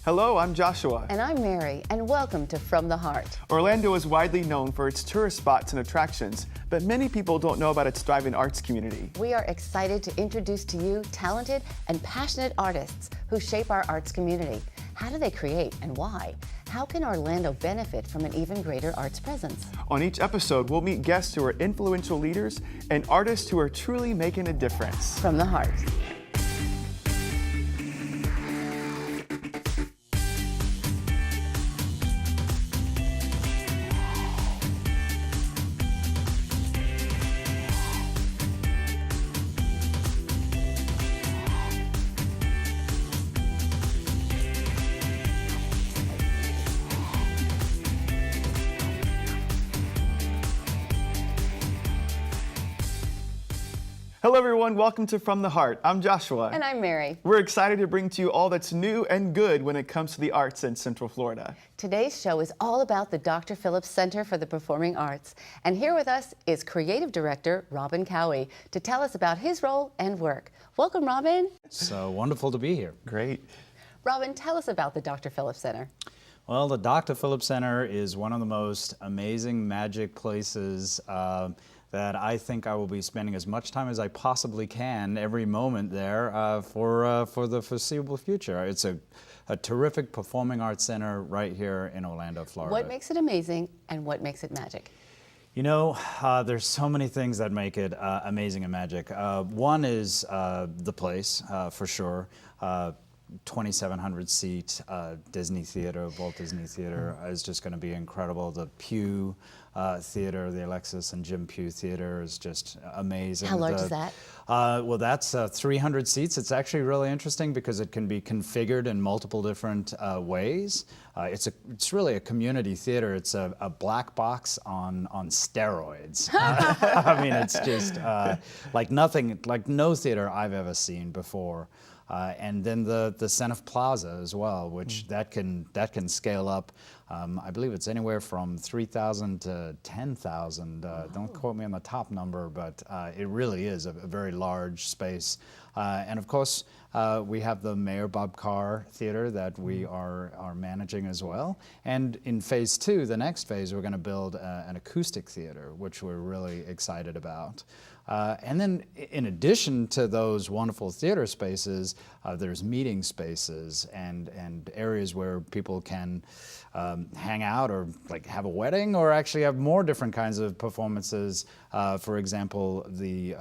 Hello, I'm Joshua. And I'm Mary, and welcome to From the Heart. Orlando is widely known for its tourist spots and attractions, but many people don't know about its thriving arts community. We are excited to introduce to you talented and passionate artists who shape our arts community. How do they create and why? How can Orlando benefit from an even greater arts presence? On each episode, we'll meet guests who are influential leaders and artists who are truly making a difference. From the Heart. Hello everyone, welcome to From the Heart. I'm Joshua. And I'm Mary. We're excited to bring to you all that's new and good when it comes to the arts in Central Florida. Today's show is all about the Dr. Phillips Center for the Performing Arts. And here with us is Creative Director Robin Cowie to tell us about his role and work. Welcome, Robin. So wonderful to be here. Great. Robin, tell us about the Dr. Phillips Center. Well, the Dr. Phillips Center is one of the most amazing magic places that I think I will be spending as much time as I possibly can every moment there for the foreseeable future. It's a terrific performing arts center right here in Orlando, Florida. What makes it amazing and what makes it magic? You know, there's so many things that make it amazing and magic. One is the place, for sure. 2,700 seat Disney Theater, Walt Disney Theater is just going to be incredible. The Pew Theater, the Alexis and Jim Pew Theater is just amazing. How large is that? Well, that's 300 seats. It's actually really interesting because it can be configured in multiple different ways. It's really a community theater. It's a black box on steroids. I mean, it's just like nothing, like no theater I've ever seen before. And then the Cenef Plaza as well, which that can scale up. I believe it's anywhere from 3,000 to 10,000. Don't quote me on the top number, but it really is a very large space. And of course, we have the Mayor Bob Carr Theater that we are managing as well. And in phase 2, the next phase, we're going to build an acoustic theater, which we're really excited about. And then in addition to those wonderful theater spaces, there's meeting spaces and areas where people can hang out or like have a wedding or actually have more different kinds of performances. For example, the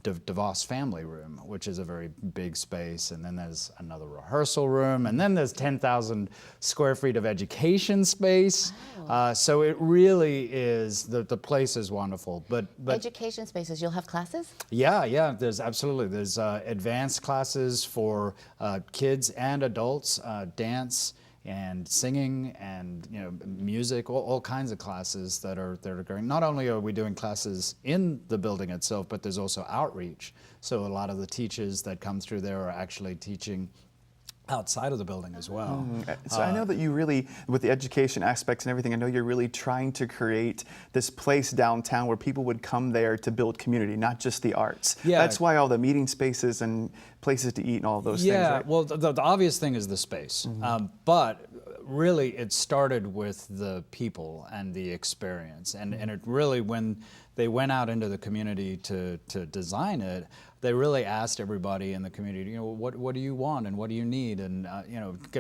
DeVos Family Room, which is a very big space, and then there's another rehearsal room, and then there's 10,000 square feet of education space. Wow. So it really is, the place is wonderful. But Education spaces, you'll have classes? Yeah, there's absolutely. There's advanced classes for kids and adults, dance and singing and music, all kinds of classes that are going. Not only are we doing classes in the building itself, but there's also outreach. So a lot of the teachers that come through there are actually teaching outside of the building as well. So I know that you really, with the education aspects and everything, I know you're really trying to create this place downtown where people would come there to build community, not just the arts. Yeah. That's why all the meeting spaces and places to eat and all those things, right? Well, the obvious thing is the space. But really, it started with the people and the experience. And it really, when they went out into the community to design it, they really asked everybody in the community, what do you want and what do you need? And,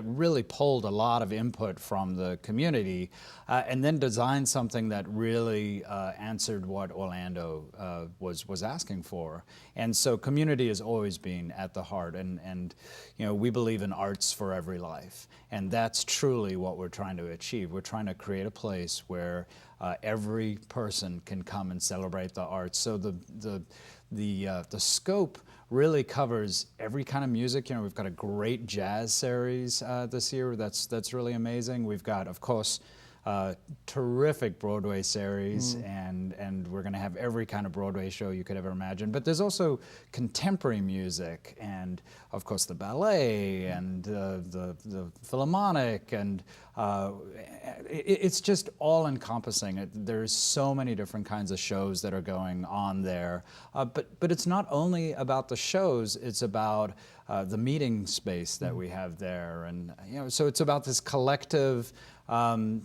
really pulled a lot of input from the community and then designed something that really answered what Orlando was asking for. And so community has always been at the heart. And we believe in arts for every life. And that's truly what we're trying to achieve. We're trying to create a place where every person can come and celebrate the arts. So the scope really covers every kind of music. We've got a great jazz series this year that's really amazing. We've got, of course, terrific Broadway series, and we're going to have every kind of Broadway show you could ever imagine. But there's also contemporary music, and of course the ballet, and the Philharmonic, and it's just all-encompassing. There's so many different kinds of shows that are going on there. But it's not only about the shows, it's about the meeting space that we have there, and so it's about this collective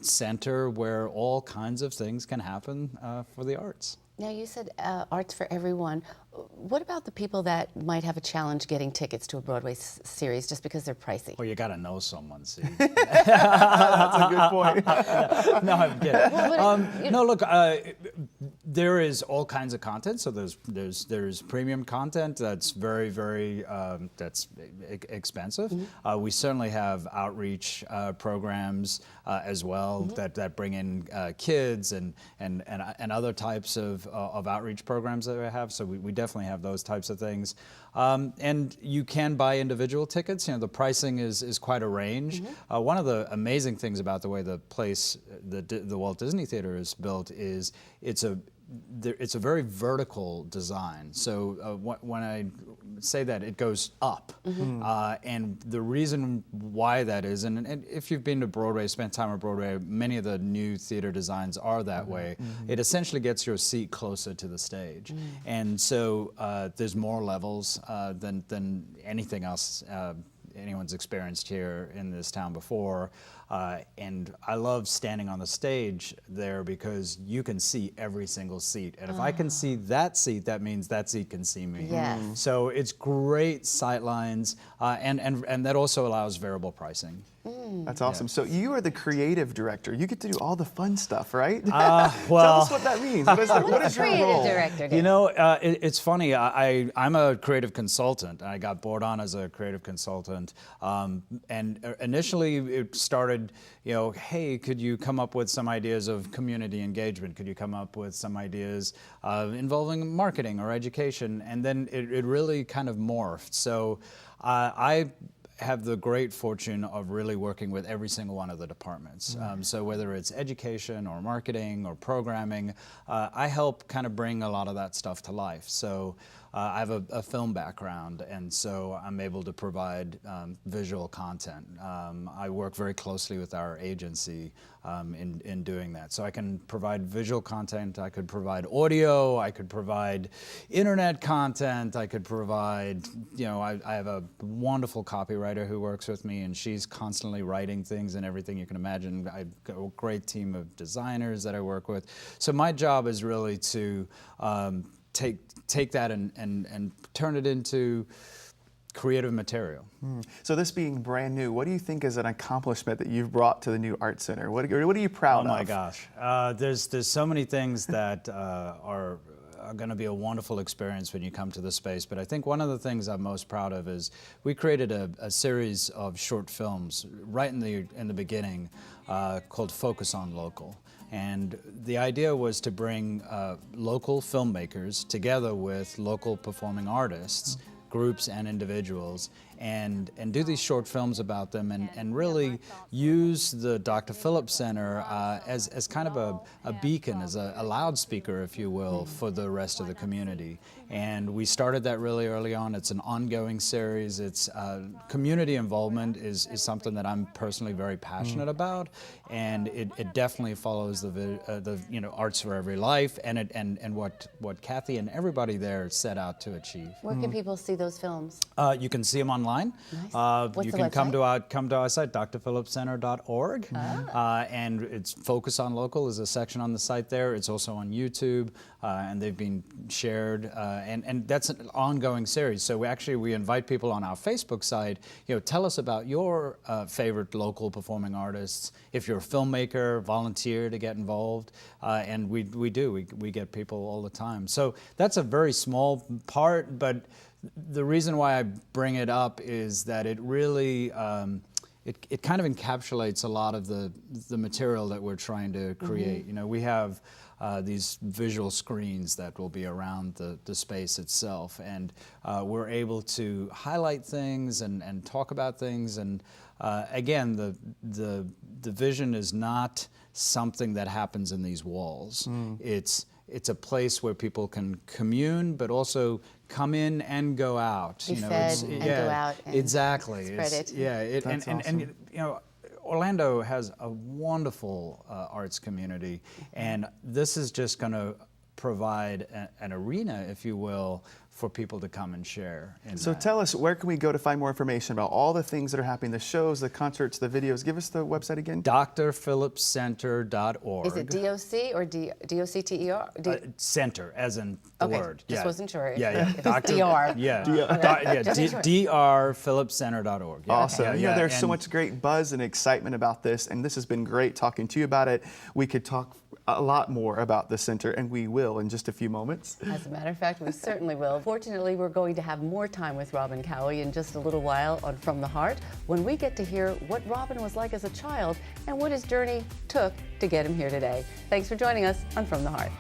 center where all kinds of things can happen for the arts. Now, you said arts for everyone. What about the people that might have a challenge getting tickets to a Broadway series just because they're pricey? Well, you got to know someone, see. That's a good point. No, I'm kidding. Well, No, look, there is all kinds of content. So there's premium content that's very that's expensive. We certainly have outreach programs as well that bring in kids and other types of outreach programs that we have. So we definitely have those types of things. And you can buy individual tickets. The pricing is quite a range. One of the amazing things about the way the place, the Walt Disney Theater is built is it's a very vertical design. So when I say that, it goes up. And the reason why that is, and if you've been to Broadway, spent time at Broadway, many of the new theater designs are that way. It essentially gets your seat closer to the stage. And so there's more levels than anything else anyone's experienced here in this town before. And I love standing on the stage there because you can see every single seat. And if I can see that seat, that means that seat can see me. Yes. So it's great sight lines, and that also allows variable pricing. That's awesome. So you are the creative director. You get to do all the fun stuff, right? Well, Tell us what that means. What is your creative role? director do? It's funny. I'm a creative consultant. I got brought on as a creative consultant, and initially it started. Hey, could you come up with some ideas of community engagement? Could you come up with some ideas involving marketing or education? And then it really kind of morphed. So I have the great fortune of really working with every single one of the departments. So whether it's education or marketing or programming, I help kind of bring a lot of that stuff to life. So I have a film background, and so I'm able to provide visual content. I work very closely with our agency in doing that. So I can provide visual content, I could provide audio, I could provide internet content, I could provide, I have a wonderful copywriter who works with me, and she's constantly writing things and everything you can imagine. I've got a great team of designers that I work with. So my job is really to take that and turn it into creative material. So this being brand new, what do you think is an accomplishment that you've brought to the new Art Center? What are you proud of? Oh my gosh, there's so many things that are going to be a wonderful experience when you come to the space. But I think one of the things I'm most proud of is we created a series of short films right in the beginning called Focus on Local. And the idea was to bring local filmmakers together with local performing artists, groups and individuals, and do these short films about them and really use the Dr. Phillips Center as kind of a beacon, as a loudspeaker, if you will, for the rest of the community. And we started that really early on. It's an ongoing series. It's community involvement is something that I'm personally very passionate about, and it definitely follows the Arts for Every Life and what Kathy and everybody there set out to achieve. Where can people see those films? You can see them online. Nice. What's You the can come website? to our site, drphillipscenter.org, and it's Focus on Local is a section on the site there. It's also on YouTube, and they've been shared, and that's an ongoing series. So we invite people on our Facebook site. Tell us about your favorite local performing artists. If you're a filmmaker, volunteer to get involved, and we get people all the time. So that's a very small part, but the reason why I bring it up is that it really it kind of encapsulates a lot of the material that we're trying to create. We have these visual screens that will be around the space itself, and we're able to highlight things and talk about things. And again, the vision is not something that happens in these walls. It's a place where people can commune, but also come in and go out. Be fed and go out. And exactly. Spread it. Yeah. That's awesome. And Orlando has a wonderful arts community, and this is just going to provide an arena, if you will, for people to come and share. So tell us, where can we go to find more information about all the things that are happening, the shows, the concerts, the videos? Give us the website again. drphillipscenter.org. Is it DOC or DOCTER? Center, as in the Okay, word. just wasn't sure. Yeah. If it's DR. Yeah. drphillipscenter.org. Yeah. Awesome. Yeah, You know, there's so and- much great buzz and excitement about this, and this has been great talking to you about it. We could talk a lot more about the center, and we will in just a few moments. As a matter of fact, we certainly will. Fortunately, we're going to have more time with Robin Cowie in just a little while on From the Heart, when we get to hear what Robin was like as a child and what his journey took to get him here today. Thanks for joining us on From the Heart.